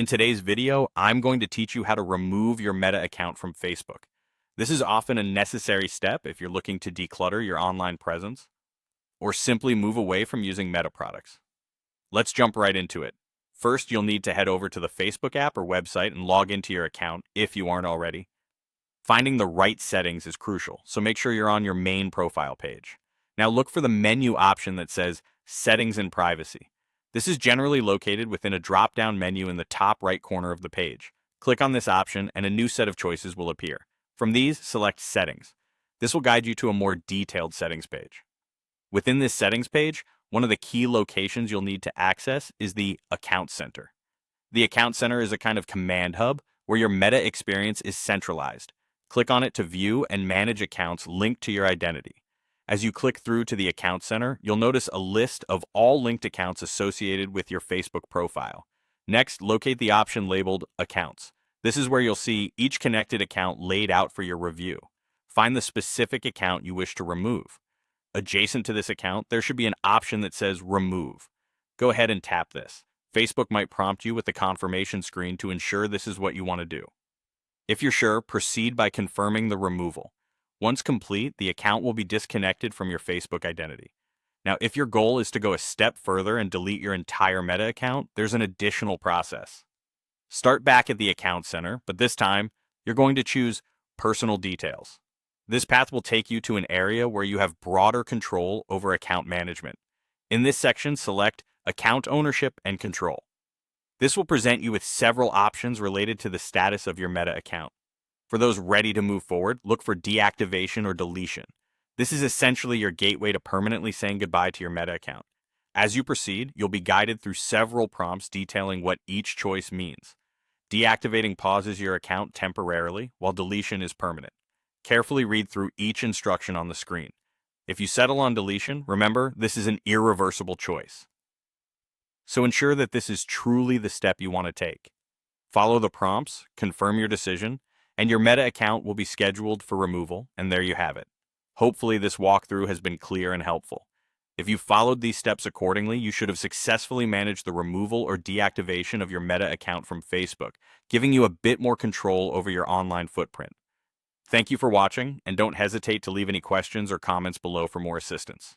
In today's video, I'm going to teach you how to remove your Meta account from Facebook. This is often a necessary step if you're looking to declutter your online presence or simply move away from using Meta products. Let's jump right into it. First, you'll need to head over to the Facebook app or website and log into your account if you aren't already. Finding the right settings is crucial, so make sure you're on your main profile page. Now look for the menu option that says Settings and Privacy. This is generally located within a drop-down menu in the top right corner of the page. Click on this option and a new set of choices will appear. From these, select Settings. This will guide you to a more detailed settings page. Within this settings page, one of the key locations you'll need to access is the Account Center. The Account Center is a kind of command hub where your Meta experience is centralized. Click on it to view and manage accounts linked to your identity. As you click through to the Account Center, you'll notice a list of all linked accounts associated with your Facebook profile. Next, locate the option labeled Accounts. This is where you'll see each connected account laid out for your review. Find the specific account you wish to remove. Adjacent to this account, there should be an option that says Remove. Go ahead and tap this. Facebook might prompt you with a confirmation screen to ensure this is what you want to do. If you're sure, proceed by confirming the removal. Once complete, the account will be disconnected from your Facebook identity. Now, if your goal is to go a step further and delete your entire Meta account, there's an additional process. Start back at the Account Center, but this time, you're going to choose Personal Details. This path will take you to an area where you have broader control over account management. In this section, select Account Ownership and Control. This will present you with several options related to the status of your Meta account. For those ready to move forward, look for deactivation or deletion. This is essentially your gateway to permanently saying goodbye to your Meta account. As you proceed, you'll be guided through several prompts detailing what each choice means. Deactivating pauses your account temporarily, while deletion is permanent. Carefully read through each instruction on the screen. If you settle on deletion, remember, this is an irreversible choice. So ensure that this is truly the step you want to take. Follow the prompts, confirm your decision, and your Meta account will be scheduled for removal, and there you have it. Hopefully this walkthrough has been clear and helpful. If you followed these steps accordingly, you should have successfully managed the removal or deactivation of your Meta account from Facebook, giving you a bit more control over your online footprint. Thank you for watching, and don't hesitate to leave any questions or comments below for more assistance.